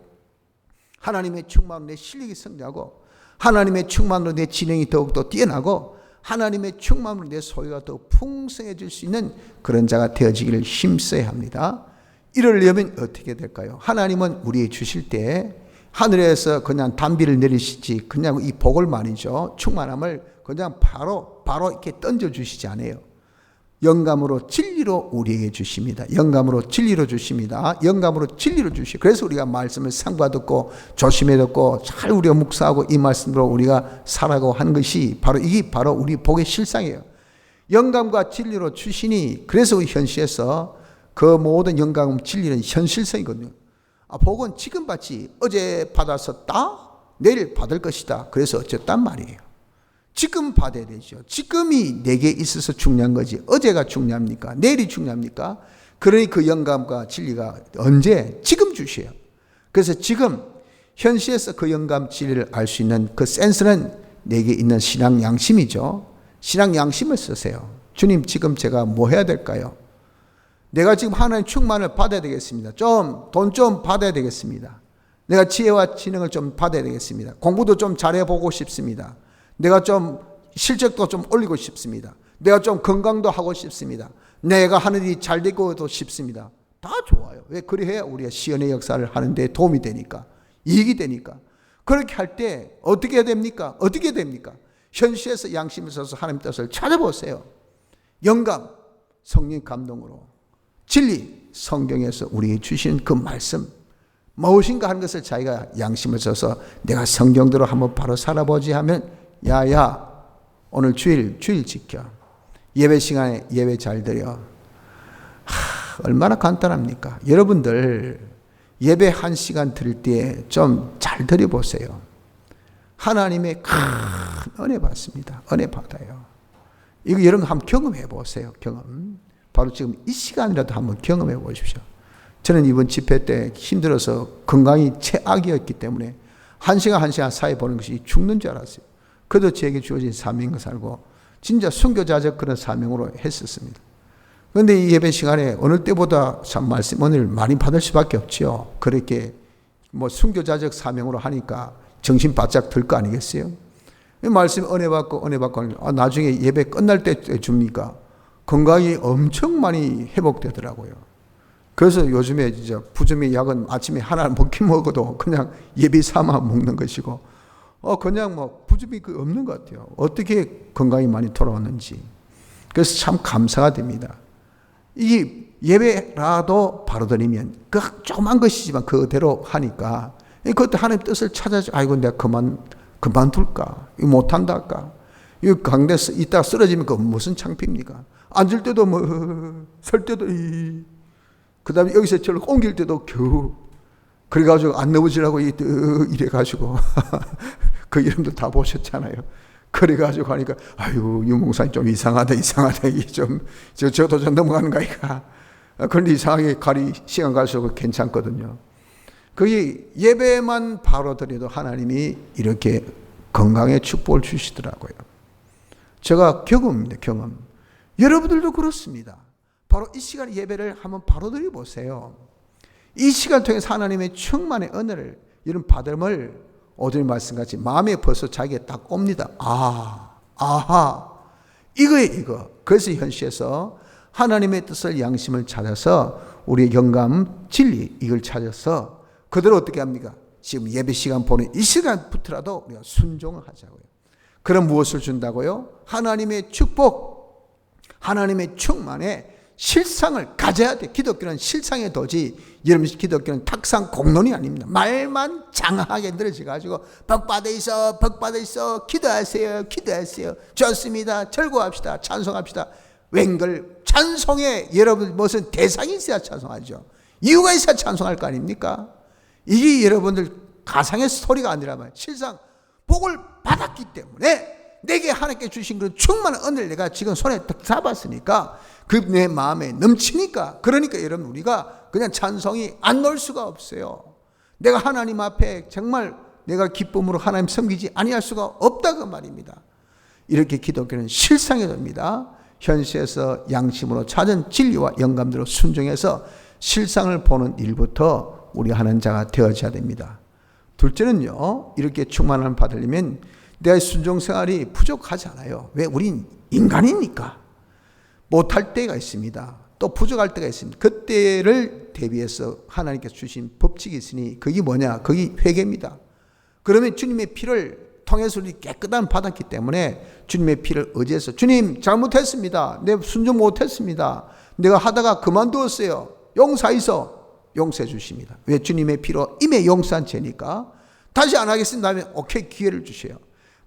하나님의 충만으로 내 실력이 성장하고, 하나님의 충만으로 내 진행이 더욱더 뛰어나고, 하나님의 충만으로 내 소유가 더 풍성해질 수 있는 그런 자가 되어지기를 힘써야 합니다. 이러려면 어떻게 될까요? 하나님은 우리에게 주실 때 하늘에서 그냥 단비를 내리시지 그냥 이 복을 말이죠. 충만함을 그냥 바로 이렇게 던져주시지 않아요. 영감으로 진리로 우리에게 주십니다. 영감으로 진리로 주십니다. 영감으로 진리로 주시고, 그래서 우리가 말씀을 상과 듣고 조심해 듣고 잘 우리가 묵상하고 이 말씀으로 우리가 살아가고 한 것이 이게 바로 우리 복의 실상이에요. 영감과 진리로 주시니, 그래서 우리 현시에서 그 모든 영감 진리는 현실성이거든요. 복은 지금 받지 어제 받았었다 내일 받을 것이다 그래서 어쨌단 말이에요. 지금 받아야 되죠. 지금이 내게 있어서 중요한 거지 어제가 중요합니까? 내일이 중요합니까? 그러니 그 영감과 진리가 언제? 지금 주셔요. 그래서 지금 현시에서 그 영감 진리를 알 수 있는 그 센스는 내게 있는 신앙 양심이죠. 신앙 양심을 쓰세요. 주님, 지금 제가 뭐 해야 될까요? 내가 지금 하나님 충만을 받아야 되겠습니다. 돈 좀 받아야 되겠습니다. 내가 지혜와 지능을 좀 받아야 되겠습니다. 공부도 좀 잘해보고 싶습니다. 내가 좀 실적도 좀 올리고 싶습니다. 내가 좀 건강도 하고 싶습니다. 내가 하는 일이 잘 되고도 싶습니다. 다 좋아요. 왜? 그래야 우리가 시연의 역사를 하는데 도움이 되니까, 이익이 되니까. 그렇게 할 때 어떻게 됩니까? 어떻게 됩니까? 현시에서 양심을 써서 하나님 뜻을 찾아보세요. 영감, 성령 감동으로, 진리, 성경에서 우리에게 주신 그 말씀 무엇인가 하는 것을 자기가 양심을 써서 내가 성경대로 한번 바로 살아보지 하면, 야야 오늘 주일 지켜, 예배 시간에 예배 잘 드려. 얼마나 간단합니까? 여러분들 예배 1시간 드릴 때 좀 잘 드려보세요. 하나님의 큰 은혜 받습니다. 은혜 받아요. 이거 여러분 한번 경험해 보세요. 경험. 바로 지금 이 시간이라도 한번 경험해 보십시오. 저는 이번 집회 때 힘들어서 건강이 최악이었기 때문에 1시간 사이 보는 것이 죽는 줄 알았어요. 그래도 제게 주어진 사명인 거 살고 진짜 순교자적 그런 사명으로 했었습니다. 그런데 이 예배 시간에 어느 때보다 참 말씀 은혜를 많이 받을 수밖에 없죠. 그렇게 뭐 순교자적 사명으로 하니까 정신 바짝 들 거 아니겠어요? 말씀 은혜 받고 나중에 예배 끝날 때 줍니까? 건강이 엄청 많이 회복되더라고요. 그래서 요즘에 진짜 부주미 약은 아침에 하나 먹어도 그냥 예비 삼아 먹는 것이고, 그냥 뭐 부주미 없는 것 같아요. 어떻게 건강이 많이 돌아왔는지. 그래서 참 감사가 됩니다. 이 예배라도 바로 드리면 그 조그만 것이지만 그대로 하니까 그것도 하나님 뜻을 찾아서 아이고 내가 그만둘까? 이거 못한다 할까? 이거 강대 이따 쓰러지면 그 무슨 창피입니까? 앉을 때도 설 때도 그 다음에 여기서 저를 옮길 때도 겨우 그래가지고 안 넘어지라고 이래가지고 그 이름도 다 보셨잖아요. 그래가지고 하니까 아유 유목사님 좀 이상하다 이게 저도 좀 넘어가는 거니까. 그런데 이상하게 시간 갈수록 괜찮거든요. 그게 예배만 바로 드려도 하나님이 이렇게 건강의 축복을 주시더라고요. 제가 경험입니다. 경험. 여러분들도 그렇습니다. 바로 이 시간 예배를 한번 바로 드려보세요. 이 시간 통해서 하나님의 충만의 은혜를 이런 받음을 오늘 말씀같이 마음에 벌써 자기가 딱 옵니다. 아하 이거예요 이거. 그래서 현시에서 하나님의 뜻을 양심을 찾아서 우리의 영감 진리 이걸 찾아서 그대로 어떻게 합니까? 지금 예배 시간 보는 이 시간부터라도 우리가 순종을 하자고요. 그럼 무엇을 준다고요? 하나님의 축복, 하나님의 충만에 실상을 가져야 돼. 기독교는 실상의 도지, 여러분 기독교는 탁상 공론이 아닙니다. 말만 장하게 늘어져가지고 복 받아 있어, 복 받아 있어, 기도하세요, 기도하세요, 좋습니다, 절구합시다, 찬송합시다. 웬걸 찬송에 여러분 무슨 대상이 있어야 찬송하죠. 이유가 있어야 찬송할 거 아닙니까? 이게 여러분들 가상의 스토리가 아니라 말이에요. 실상 복을 받았기 때문에 내게 하나님께 주신 그런 충만한 은혜를 내가 지금 손에 딱 잡았으니까 그 내 마음에 넘치니까, 그러니까 여러분 우리가 그냥 찬송이 안 놓을 수가 없어요. 내가 하나님 앞에 정말 내가 기쁨으로 하나님 섬기지 아니할 수가 없다 그 말입니다. 이렇게 기독교는 실상이 됩니다. 현시에서 양심으로 찾은 진리와 영감대로 순종해서 실상을 보는 일부터 우리 하는 자가 되어져야 됩니다. 둘째는요, 이렇게 충만함을 받으려면 내 순종 생활이 부족하지 않아요. 왜? 우린 인간이니까. 못할 때가 있습니다. 또 부족할 때가 있습니다. 그때를 대비해서 하나님께서 주신 법칙이 있으니 그게 뭐냐? 그게 회개입니다. 그러면 주님의 피를 통해서 우리 깨끗한 받았기 때문에 주님의 피를 의지해서 주님 잘못했습니다. 내가 순종 못했습니다. 내가 하다가 그만두었어요. 용서해서 용서해 주십니다. 왜? 주님의 피로 이미 용서한 죄니까. 다시 안 하겠습니다 하면 오케이, 기회를 주셔요.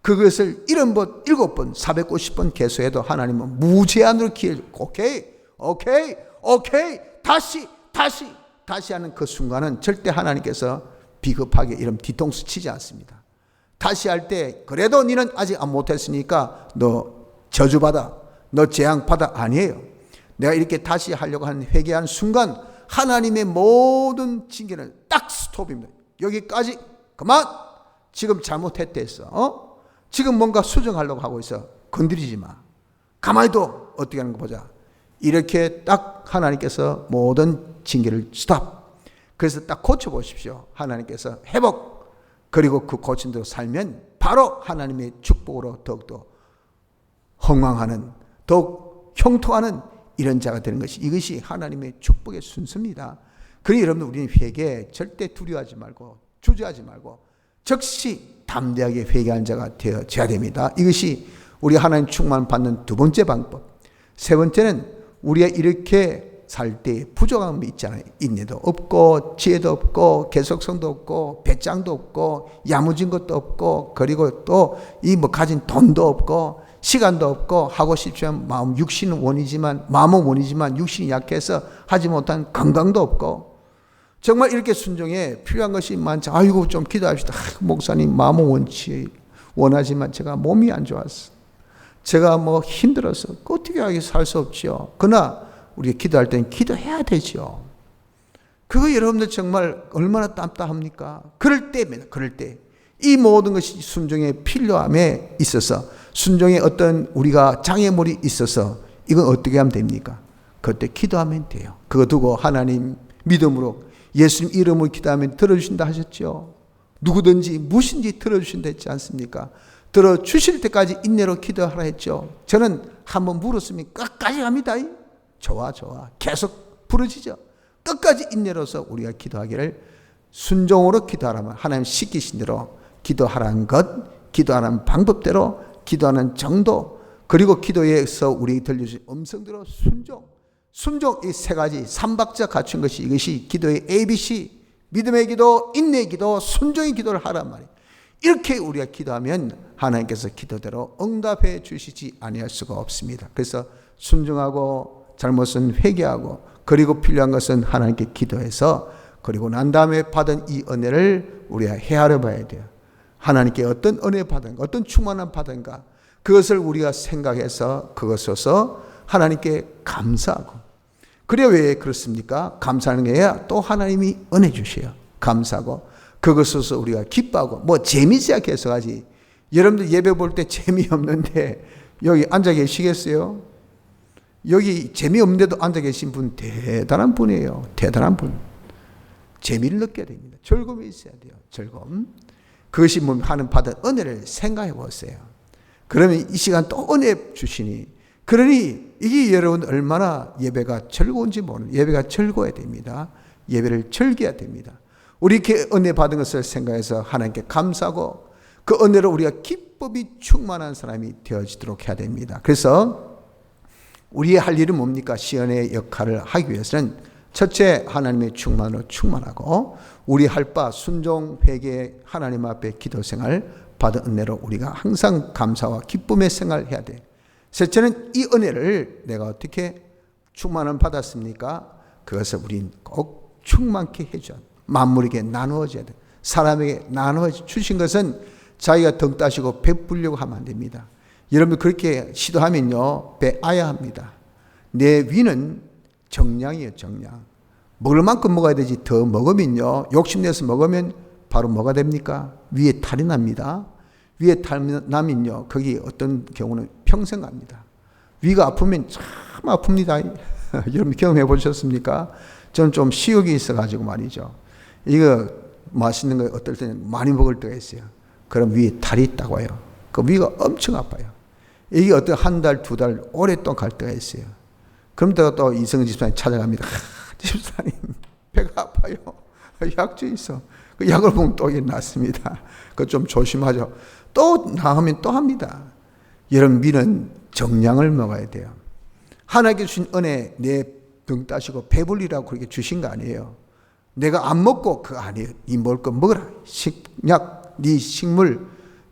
그것을 70번, 7번, 450번 개수해도 하나님은 무제한으로 기회를, 오케이, 다시 하는 그 순간은 절대 하나님께서 비겁하게 이런 뒤통수 치지 않습니다. 다시 할 때 그래도 너는 아직 안 못했으니까 너 저주받아, 너 재앙받아, 아니에요. 내가 이렇게 다시 하려고 하는 회개하는 순간 하나님의 모든 징계는 딱 스톱입니다. 여기까지 그만. 지금 잘못했대 했어. 지금 뭔가 수정하려고 하고 있어. 건드리지 마. 가만히 둬. 어떻게 하는 거 보자. 이렇게 딱 하나님께서 모든 징계를 스톱. 그래서 딱 고쳐보십시오. 하나님께서 회복, 그리고 그 고친 대로 살면 바로 하나님의 축복으로 더욱더 흥왕하는, 더욱 형통하는 이런 자가 되는 것이, 이것이 하나님의 축복의 순서입니다. 그러니 여러분, 우리는 회개 절대 두려워하지 말고 주저하지 말고 즉시 담대하게 회개하는 자가 되어져야 됩니다. 이것이 우리 하나님 충만 받는 두 번째 방법. 세 번째는 우리가 이렇게 살 때 부족함이 있잖아요. 인내도 없고 지혜도 없고 계속성도 없고 배짱도 없고 야무진 것도 없고, 그리고 또 이 뭐 가진 돈도 없고 시간도 없고, 하고 싶지만 마음, 육신은 원이지만 마음은 원이지만 육신이 약해서 하지 못한 건강도 없고, 정말 이렇게 순종에 필요한 것이 많죠. 아이고 좀 기도합시다. 목사님 마음은 원하지만 제가 몸이 안 좋아서, 제가 뭐 힘들어서 어떻게 하게 살 수 없죠. 그러나 우리가 기도할 때는 기도해야 되죠. 그거 여러분들 정말 얼마나 땀땀합니까? 그럴 때입니다. 그럴 때 이 모든 것이 순종의 필요함에 있어서, 순종의 어떤 우리가 장애물이 있어서 이건 어떻게 하면 됩니까? 그때 기도하면 돼요. 그거 두고 하나님 믿음으로 예수님 이름으로 기도하면 들어주신다 하셨죠. 누구든지 무엇인지 들어주신다 했지 않습니까? 들어주실 때까지 인내로 기도하라 했죠. 저는 한번 물었으면 끝까지 갑니다. 좋아. 계속 부르짖어. 끝까지 인내로서 우리가 기도하기를, 순종으로 기도하라면 하나님 시키신 대로 기도하라는 것, 기도하라는 방법대로 기도하는 정도, 그리고 기도에서 우리에게 들려주신 음성대로 순종, 이 세 가지 삼박자 갖춘 것이, 이것이 기도의 ABC, 믿음의 기도, 인내의 기도, 순종의 기도를 하란 말이에요. 이렇게 우리가 기도하면 하나님께서 기도대로 응답해 주시지 아니할 수가 없습니다. 그래서 순종하고 잘못은 회개하고, 그리고 필요한 것은 하나님께 기도해서, 그리고 난 다음에 받은 이 은혜를 우리가 헤아려 봐야 돼요. 하나님께 어떤 은혜 받은가, 어떤 충만함 받은가, 그것을 우리가 생각해서 그것으로서 하나님께 감사하고. 그래 왜 그렇습니까? 감사하는 게 아니라 또 하나님이 은혜 주셔요. 감사하고 그것으로서 우리가 기뻐하고. 뭐 재미있어야 계속 하지. 여러분들 예배 볼 때 재미없는데 여기 앉아 계시겠어요? 여기 재미없는데도 앉아 계신 분 대단한 분이에요. 대단한 분. 재미를 느껴야 됩니다. 즐거움이 있어야 돼요. 즐거움. 그것이 뭐 하는 받은 은혜를 생각해 보세요. 그러면 이 시간 또 은혜 주시니, 그러니 이게 여러분 얼마나 예배가 즐거운지 모르는, 예배가 즐거워야 됩니다. 예배를 즐겨야 됩니다. 우리 이렇게 은혜 받은 것을 생각해서 하나님께 감사하고 그 은혜로 우리가 기쁨이 충만한 사람이 되어지도록 해야 됩니다. 그래서 우리의 할 일은 뭡니까? 시연의 역할을 하기 위해서는 첫째, 하나님의 충만으로 충만하고 우리 할 바 순종, 회개, 하나님 앞에 기도 생활, 받은 은혜로 우리가 항상 감사와 기쁨의 생활을 해야 돼. 셋째는 이 은혜를 내가 어떻게 충만을 받았습니까? 그것을 우린 꼭 충만케 해줘야 돼. 만물에게 나누어져야 돼. 사람에게 나누어 주신 것은 자기가 덩 따시고 베풀려고 하면 안 됩니다. 여러분 그렇게 시도하면요, 빼앗아야 합니다. 내 위는 정량이에요, 정량. 먹을 만큼 먹어야 되지, 더 먹으면요, 욕심내서 먹으면 바로 뭐가 됩니까? 위에 탈이 납니다. 위에 탈 나면요, 거기 어떤 경우는 평생 갑니다. 위가 아프면 참 아픕니다. 여러분 경험해 보셨습니까? 저는 좀 식욕이 있어가지고 말이죠. 이거 맛있는 거 어떨 때는 많이 먹을 때가 있어요. 그럼 위에 탈이 있다고 해요. 그 위가 엄청 아파요. 이게 어떤 한 달, 두 달, 오랫동안 갈 때가 있어요. 그럼 또 이성 집사님 찾아갑니다. 집사님, 배가 아파요. 약주 있어. 그 약을 먹으면 또 이게 낫습니다. 그거 좀 조심하죠. 또 나가면 또 합니다. 여러분, 위는 정량을 먹어야 돼요. 하나님께 주신 은혜, 내 병 따시고 배불리라고 그렇게 주신 거 아니에요. 내가 안 먹고 그거 아니에요. 이 먹을 거 먹어라. 식약, 네 식물,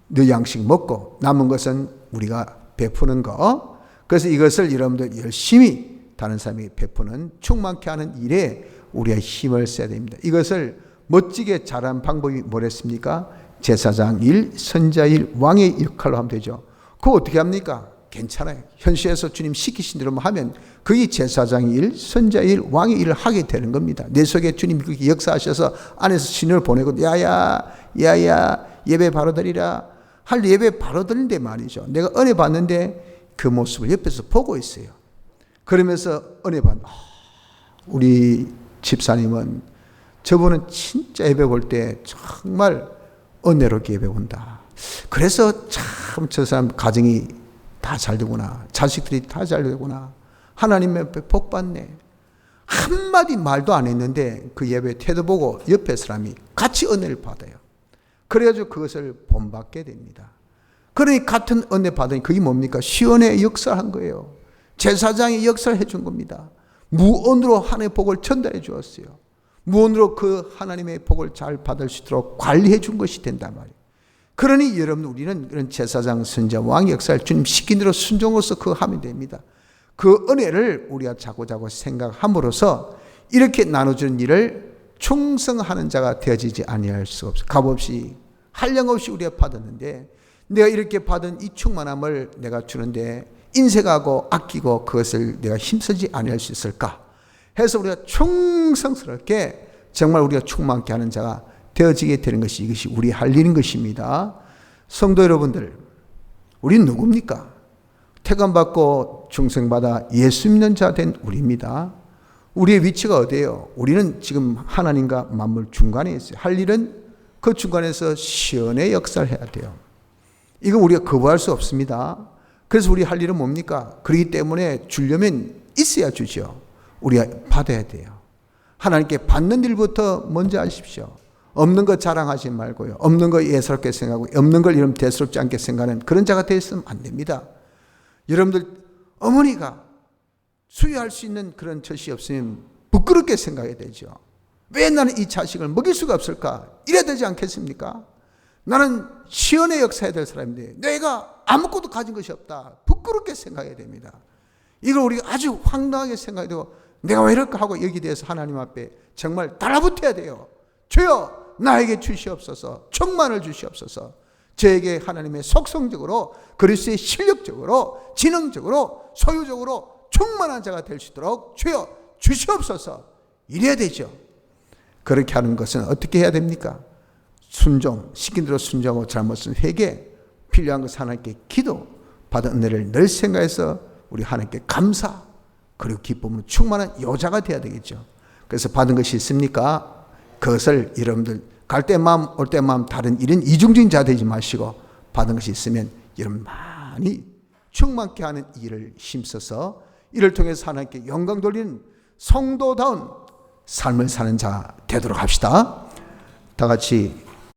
네 양식 먹고 남은 것은 우리가 베푸는 거. 그래서 이것을 여러분들 열심히 다른 사람에게 베푸는 충만케 하는 일에 우리가 힘을 써야 됩니다. 이것을 멋지게 잘하는 방법이 뭐랬습니까? 제사장 일, 선자 일, 왕의 역할로 하면 되죠. 그거 어떻게 합니까? 괜찮아요. 현실에서 주님 시키신 대로 하면 그게 제사장 일, 선자 일, 왕의 일을 하게 되는 겁니다. 내 속에 주님이 그렇게 역사하셔서 안에서 신을 보내고 야야 예배 바로 드리라. 할 예배 바로 드리는데 말이죠. 내가 은혜 받는데 그 모습을 옆에서 보고 있어요. 그러면서 은혜 받는 우리 집사님은 저분은 진짜 예배 볼 때 정말 은혜롭게 예배 본다. 그래서 참 저 사람 가정이 다 잘 되구나. 자식들이 다 잘 되구나. 하나님 옆에 복 받네. 한마디 말도 안 했는데 그 예배 태도 보고 옆에 사람이 같이 은혜를 받아요. 그래가지고 그것을 본받게 됩니다. 그러니 같은 은혜 받으니 그게 뭡니까? 시온의 역사한 거예요. 제사장이 역사를 해준 겁니다. 무언으로 하나님의 복을 전달해 주었어요. 무언으로 그 하나님의 복을 잘 받을 수 있도록 관리해 준 것이 된단 말이에요. 그러니 여러분 우리는 그런 제사장, 선자, 왕 역사를 주님 시킨 대로 순종으로서 그거 하면 됩니다. 그 은혜를 우리가 자고자고 생각함으로써 이렇게 나눠주는 일을 충성하는 자가 되어지지 아니할 수가 없어요. 값없이 한량없이 우리가 받았는데 내가 이렇게 받은 이 충만함을 내가 주는데 인색하고 아끼고 그것을 내가 힘쓰지 아니할 수 있을까 해서 우리가 충성스럽게 정말 우리가 충만케 하는 자가 되어지게 되는 것이 이것이 우리 할 일인 것입니다. 성도 여러분들, 우리는 누굽니까? 태감받고 중생받아 예수 믿는 자 된 우리입니다. 우리의 위치가 어디예요? 우리는 지금 하나님과 만물 중간에 있어요. 할 일은 그 중간에서 시연의 역사를 해야 돼요. 이거 우리가 거부할 수 없습니다. 그래서 우리 할 일은 뭡니까? 그렇기 때문에 주려면 있어야 주죠. 우리가 받아야 돼요. 하나님께 받는 일부터 먼저 하십시오. 없는 거 자랑하지 말고요. 없는 거 예스럽게 생각하고 없는 걸 이런 대수롭지 않게 생각하는 그런 자가 되었으면 안 됩니다. 여러분들 어머니가 수유할 수 있는 그런 젖이 없으면 부끄럽게 생각해야 되죠. 왜 나는 이 자식을 먹일 수가 없을까? 이래야 되지 않겠습니까? 나는 시연의 역사해야 될 사람인데 내가 아무것도 가진 것이 없다. 부끄럽게 생각해야 됩니다. 이걸 우리가 아주 황당하게 생각해야 되고 내가 왜 이럴까 하고 여기에 대해서 하나님 앞에 정말 달라붙어야 돼요. 주여 나에게 주시옵소서. 충만을 주시옵소서. 저에게 하나님의 속성적으로 그리스도의 실력적으로 지능적으로 소유적으로 충만한 자가 될 수 있도록 주여 주시옵소서. 이래야 되죠. 그렇게 하는 것은 어떻게 해야 됩니까? 순종, 시킨 대로 순종하고 잘못은 회개, 필요한 것은 하나님께 기도, 받은 은혜를 늘 생각해서 우리 하나님께 감사, 그리고 기쁨으로 충만한 여자가 되어야 되겠죠. 그래서 받은 것이 있습니까? 그것을 여러분들 갈 때 마음 올 때 마음 다른 일은 이중적인 자 되지 마시고 받은 것이 있으면 여러분 많이 충만케 하는 일을 힘써서 이를 통해서 하나님께 영광 돌리는 성도다운 삶을 사는 자 되도록 합시다. 다 같이